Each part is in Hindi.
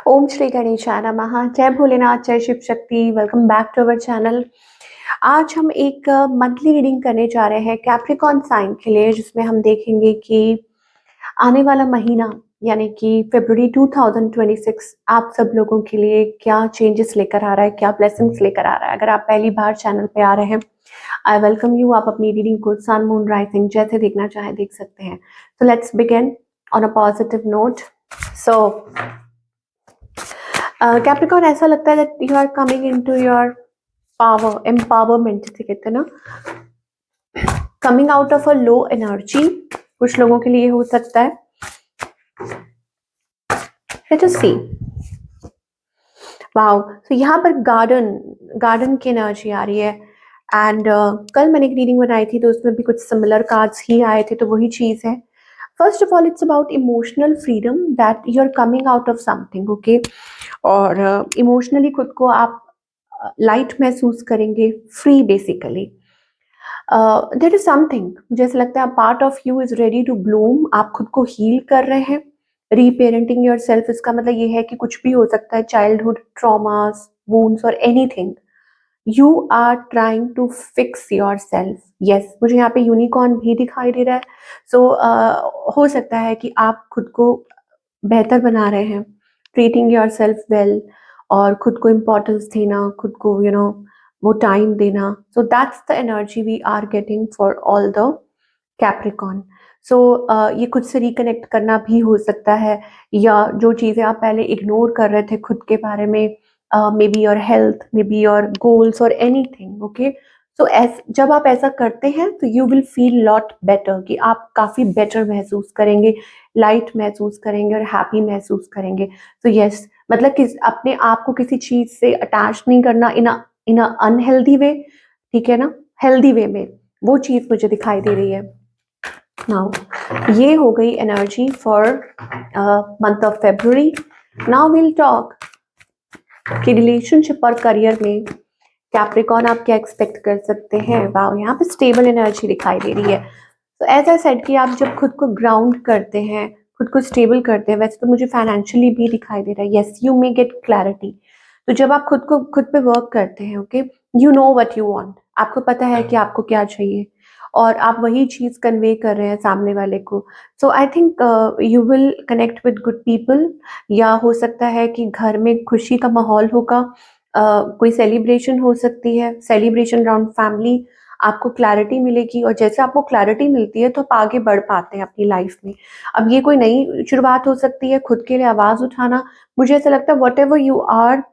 ओम श्री गणेशाय नमः। जय भोलेनाथ, जय Shiv Shakti. Welcome back to our channel. आज हम एक मंथली रीडिंग करने जा रहे हैं कैप्रिकॉर्न साइन के लिए, जिसमें हम देखेंगे कि आने वाला महीना यानी कि फरवरी 2026 आप सब लोगों के लिए क्या चेंजेस लेकर आ रहा है, क्या ब्लेसिंग्स लेकर आ रहा है। अगर आप पहली बार चैनल पे आ रहे हैं, आई वेलकम यू। आप अपनी रीडिंग को सन, मून, राइजिंग जैसे देखना चाहें देख सकते हैं। तो let's begin on a positive note. So Capricorn, ऐसा लगता है that you are coming into your power, empowerment से कहते हैं ना, coming out of a low energy. कुछ लोगों के लिए हो सकता है। लेट अस सी। वाओ, तो यहाँ पर गार्डन की एनर्जी आ रही है। एंड कल मैंने एक रीडिंग बनाई थी तो उसमें भी कुछ सिमिलर कार्ड्स ही आए थे, तो वही चीज है। First of all, it's about emotional freedom, that you are coming out of something, okay. और इमोशनली खुद को आप लाइट महसूस करेंगे, free basically. There is something, मुझे ऐसा लगता है part of you is ready to bloom. आप खुद को हील कर रहे हैं, रीपेरेंटिंग योर सेल्फ। इसका मतलब ये है कि कुछ भी हो सकता है, चाइल्डहुड ट्रॉमास, वूंड्स और anything. You are trying to fix yourself. Yes, मुझे यहाँ पे यूनिकॉर्न भी दिखाई दे रहा है। सो हो सकता है कि आप खुद को बेहतर बना रहे हैं, ट्रीटिंग योर सेल्फ वेल, और खुद को इम्पोर्टेंस देना, खुद को वो टाइम देना। So that's the energy we are getting for all the Capricorn. So ये खुद से रिकनेक्ट करना भी हो सकता है, या जो चीज़ें आप पहले इग्नोर कर रहे थे खुद के बारे में, may be your health, may be your goals और एनीथिंग, ओके। सो जब आप ऐसा करते हैं तो you will feel lot better, कि आप काफ़ी बेटर महसूस करेंगे, लाइट महसूस करेंगे और हैप्पी महसूस करेंगे। तो यस, मतलब कि अपने आप को किसी चीज़ से अटैच नहीं करना इन अ अनहेल्दी वे, ठीक है ना, हेल्दी वे में, वो चीज़ मुझे दिखाई दे रही है। नाउ ये हो गई energy for month of February. Now will talk कि रिलेशनशिप और करियर में कैप्रिकॉर्न आप क्या एक्सपेक्ट कर सकते हैं। वाओ, यहाँ पे स्टेबल एनर्जी दिखाई दे रही है। तो एज आई सेड कि आप जब खुद को ग्राउंड करते हैं, खुद को स्टेबल करते हैं, वैसे तो मुझे फाइनेंशियली भी दिखाई दे रहा है। Yes, you may get clarity. तो जब आप खुद पे वर्क करते हैं, okay, you know what you want, आपको पता है कि आपको क्या चाहिए, और आप वही चीज कन्वे कर रहे हैं सामने वाले को। So I think you will connect with good people, या हो सकता है कि घर में खुशी का माहौल होगा। कोई सेलिब्रेशन हो सकती है, सेलिब्रेशन अराउंड फैमिली। आपको क्लैरिटी मिलेगी, और जैसे आपको क्लैरिटी मिलती है तो आप आगे बढ़ पाते हैं अपनी लाइफ में। अब ये कोई नई शुरुआत हो सकती है, खुद के लिए आवाज उठाना। मुझे ऐसा लगता है whatever you are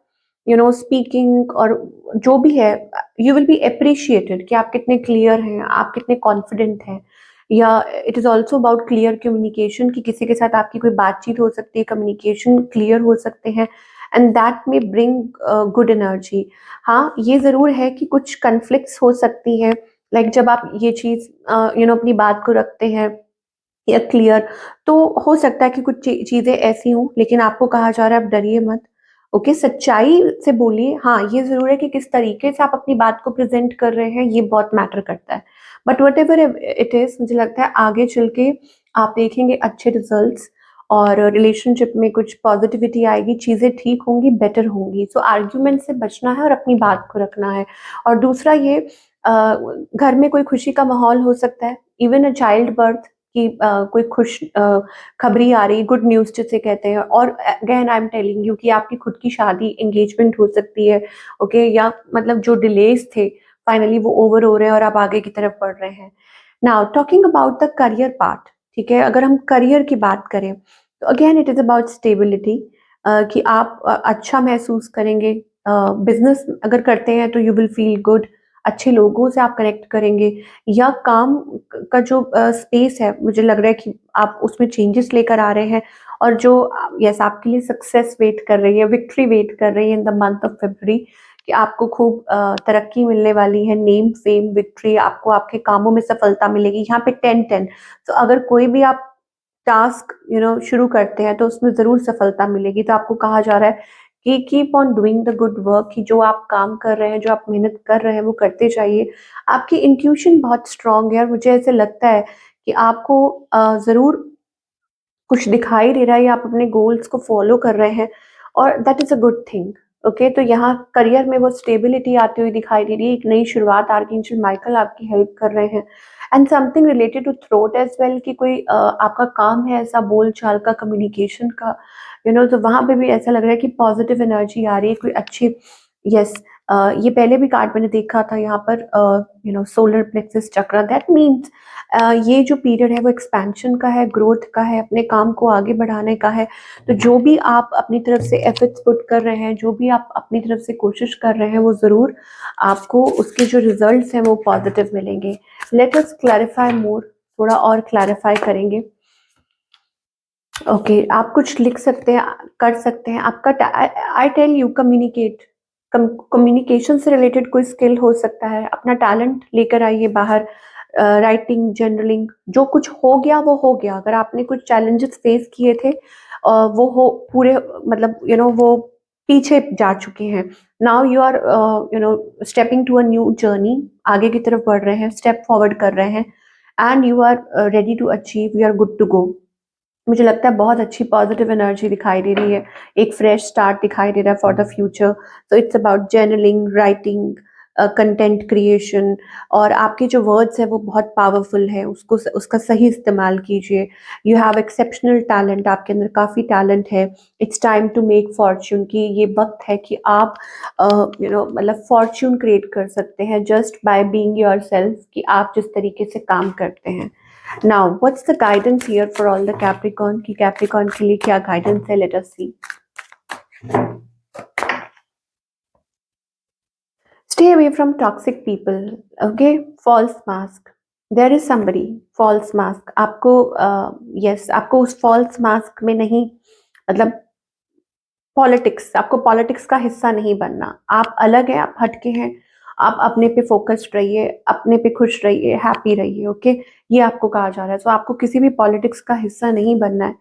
speaking, और जो भी है, यू विल बी अप्रिशिएटेड कि आप कितने क्लियर हैं, आप कितने कॉन्फिडेंट हैं। या it is also about clear communication, कि किसी के साथ आपकी कोई बातचीत हो सकती है, कम्युनिकेशन क्लियर हो सकते हैं, एंड दैट में ब्रिंग गुड एनर्जी। हाँ, ये ज़रूर है कि कुछ कन्फ्लिक्ट्स हो सकती हैं, लाइक जब आप ये चीज़ अपनी बात को रखते हैं या क्लियर, तो हो सकता है कि कुछ चीज़ें ऐसी हों, लेकिन आपको कहा जा रहा है आप डरिए मत, ओके, सच्चाई से बोलिए। हाँ, ये ज़रूर है कि किस तरीके से आप अपनी बात को प्रेजेंट कर रहे हैं, ये बहुत मैटर करता है। But what ever it is, मुझे लगता है आगे चल के आप देखेंगे अच्छे रिजल्ट्स, और रिलेशनशिप में कुछ पॉजिटिविटी आएगी, चीज़ें ठीक होंगी, बेटर होंगी। सो आर्ग्यूमेंट से बचना है और अपनी बात को रखना है। और दूसरा ये, घर में कोई खुशी का माहौल हो सकता है, इवन अ चाइल्ड बर्थ की कोई खुश खबरी आ रही, गुड न्यूज़ जिसे कहते हैं। और again I am telling you कि आपकी खुद की शादी, एंगेजमेंट हो सकती है, ओके, या मतलब जो डिलेज थे फाइनली वो ओवर हो रहे हैं और आप आगे की तरफ बढ़ रहे हैं। Now talking about the career part, ठीक है, अगर हम करियर की बात करें तो again it is about stability, कि आप अच्छा महसूस करेंगे। बिजनेस अगर करते हैं तो यू विल फील गुड, अच्छे लोगों से आप कनेक्ट करेंगे, या काम का जो स्पेस है, मुझे लग रहा है कि आप उसमें चेंजेस लेकर आ रहे हैं। और जो यस, आपके लिए सक्सेस वेट कर रही है, विक्ट्री वेट कर रही है in the month of February, कि आपको खूब तरक्की मिलने वाली है, नेम फेम विक्ट्री, आपको आपके कामों में सफलता मिलेगी। यहाँ पे 10-10। तो अगर कोई भी आप टास्क शुरू करते हैं तो उसमें ज़रूर सफलता मिलेगी। तो आपको कहा जा रहा है कि keep on doing the good work, कि जो आप काम कर रहे हैं, जो आप मेहनत कर रहे हैं, वो करते जाइए। आपकी इंट्यूशन बहुत स्ट्रांग है, और मुझे ऐसे लगता है कि आपको ज़रूर कुछ दिखाई दे रहा है, या आप अपने गोल्स को फॉलो कर रहे हैं। और that is a good thing. Okay, तो यहाँ करियर में वो स्टेबिलिटी आती हुई दिखाई दे रही है, एक नई शुरुआत। आर्कएंजल माइकल आपकी हेल्प कर रहे हैं। And something related to throat as well, कि कोई आपका काम है ऐसा बोल चाल का, कम्युनिकेशन का, तो वहां पे भी ऐसा लग रहा है कि पॉजिटिव एनर्जी आ रही है, कोई अच्छी। यस, ये पहले भी कार्ड मैंने देखा था यहाँ पर, सोलर प्लेक्सस चक्र, दैट मीन्स ये जो पीरियड है वो एक्सपेंशन का है, ग्रोथ का है, अपने काम को आगे बढ़ाने का है। तो जो भी आप अपनी तरफ से एफर्ट्स पुट कर रहे हैं, जो भी आप अपनी तरफ से कोशिश कर रहे हैं, वो ज़रूर आपको उसके जो रिजल्ट्स हैं वो पॉजिटिव मिलेंगे। लेट अस क्लैरिफाई मोर, थोड़ा और क्लैरिफाई करेंगे। ओके, आप कुछ लिख सकते हैं, कर सकते हैं। आपका आई टेल यू, कम्युनिकेशन से रिलेटेड कोई स्किल हो सकता है, अपना टैलेंट लेकर आइए बाहर। राइटिंग, जर्नलिंग, जो कुछ हो गया वो हो गया। अगर आपने कुछ चैलेंजेस फेस किए थे, वो हो पूरे, मतलब वो पीछे जा चुके हैं। Now you are stepping to a new journey, आगे की तरफ बढ़ रहे हैं, स्टेप फॉरवर्ड कर रहे हैं, and you are ready to achieve, you are good to go. मुझे लगता है बहुत अच्छी पॉजिटिव एनर्जी दिखाई दे रही है, एक फ्रेश स्टार्ट दिखाई दे रहा है फॉर द फ्यूचर। तो it's about journaling, writing, content creation, और आपके जो वर्ड्स है वो बहुत पावरफुल है, उसको उसका सही इस्तेमाल कीजिए। यू हैव एक्सेप्शनल टैलेंट, आपके अंदर काफ़ी टैलेंट है। It's time to make fortune, की ये वक्त है कि आप मतलब फॉर्च्यून क्रिएट कर सकते हैं just by being your self, कि आप जिस तरीके से काम करते हैं। Now, what's the guidance here for all the Capricorn? कि Capricorn के लिए क्या guidance है? Let us see. Stay away from toxic people. Okay, false mask. There is somebody false mask. आपको yes, आपको उस false mask में नहीं, मतलब पॉलिटिक्स, आपको पॉलिटिक्स का हिस्सा नहीं बनना। आप अलग हैं, आप हटके हैं, आप अपने पे फोकस्ड रहिए, अपने पे खुश रहिए, हैप्पी रहिए। ओके, ये आपको कहा जा रहा है। तो आपको किसी भी पॉलिटिक्स का हिस्सा नहीं बनना है।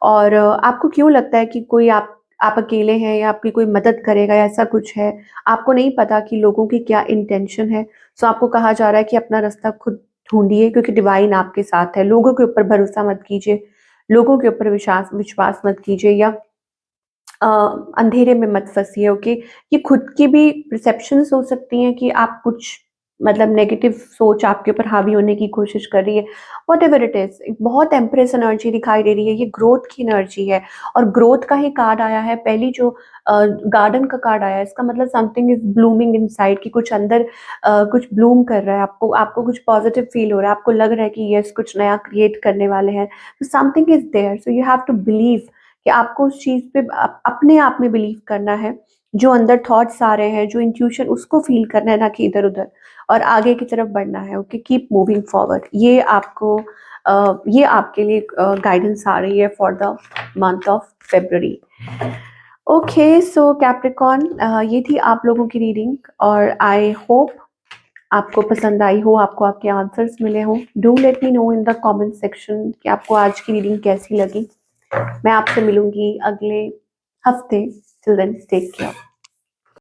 और आपको क्यों लगता है कि कोई आप अकेले हैं या आपकी कोई मदद करेगा, या ऐसा कुछ है? आपको नहीं पता कि लोगों की क्या इंटेंशन है। सो आपको कहा जा रहा है कि अपना रास्ता खुद ढूंढिए, क्योंकि डिवाइन आपके साथ है। लोगों के ऊपर भरोसा मत कीजिए, लोगों के ऊपर विश्वास मत कीजिए, या अंधेरे में मत फंसिए। ओके, ये खुद की भी परसेप्शंस हो सकती हैं कि आप कुछ, मतलब नेगेटिव सोच आपके ऊपर हावी होने की कोशिश कर रही है। वट एवर इट इज, बहुत एम्प्रेस एनर्जी दिखाई दे रही है, ये ग्रोथ की एनर्जी है, और ग्रोथ का ही कार्ड आया है। पहली जो गार्डन का कार्ड आया है, इसका मतलब समथिंग इज ब्लूमिंग इनसाइड, कि कुछ अंदर कुछ ब्लूम कर रहा है। आपको कुछ पॉजिटिव फील हो रहा है, आपको लग रहा है कि यस, कुछ नया क्रिएट करने वाले हैं। Something is there, so you have to believe कि आपको उस चीज़ पे अपने आप में बिलीव करना है। जो अंदर थॉट्स आ रहे हैं, जो इंट्यूशन, उसको फील करना है, ना कि इधर-उधर, और आगे की तरफ बढ़ना है। Okay, keep moving forward. ये आपके लिए गाइडेंस आ रही है for the month of February. Okay, so Capricorn, ये थी आप लोगों की रीडिंग, और आई होप आपको पसंद आई हो, आपको आपके आंसर्स मिले हों। Do let me know in the comment section कि आपको आज की रीडिंग कैसी लगी। मैं आपसे मिलूंगी अगले हफ्ते। Till then, take care.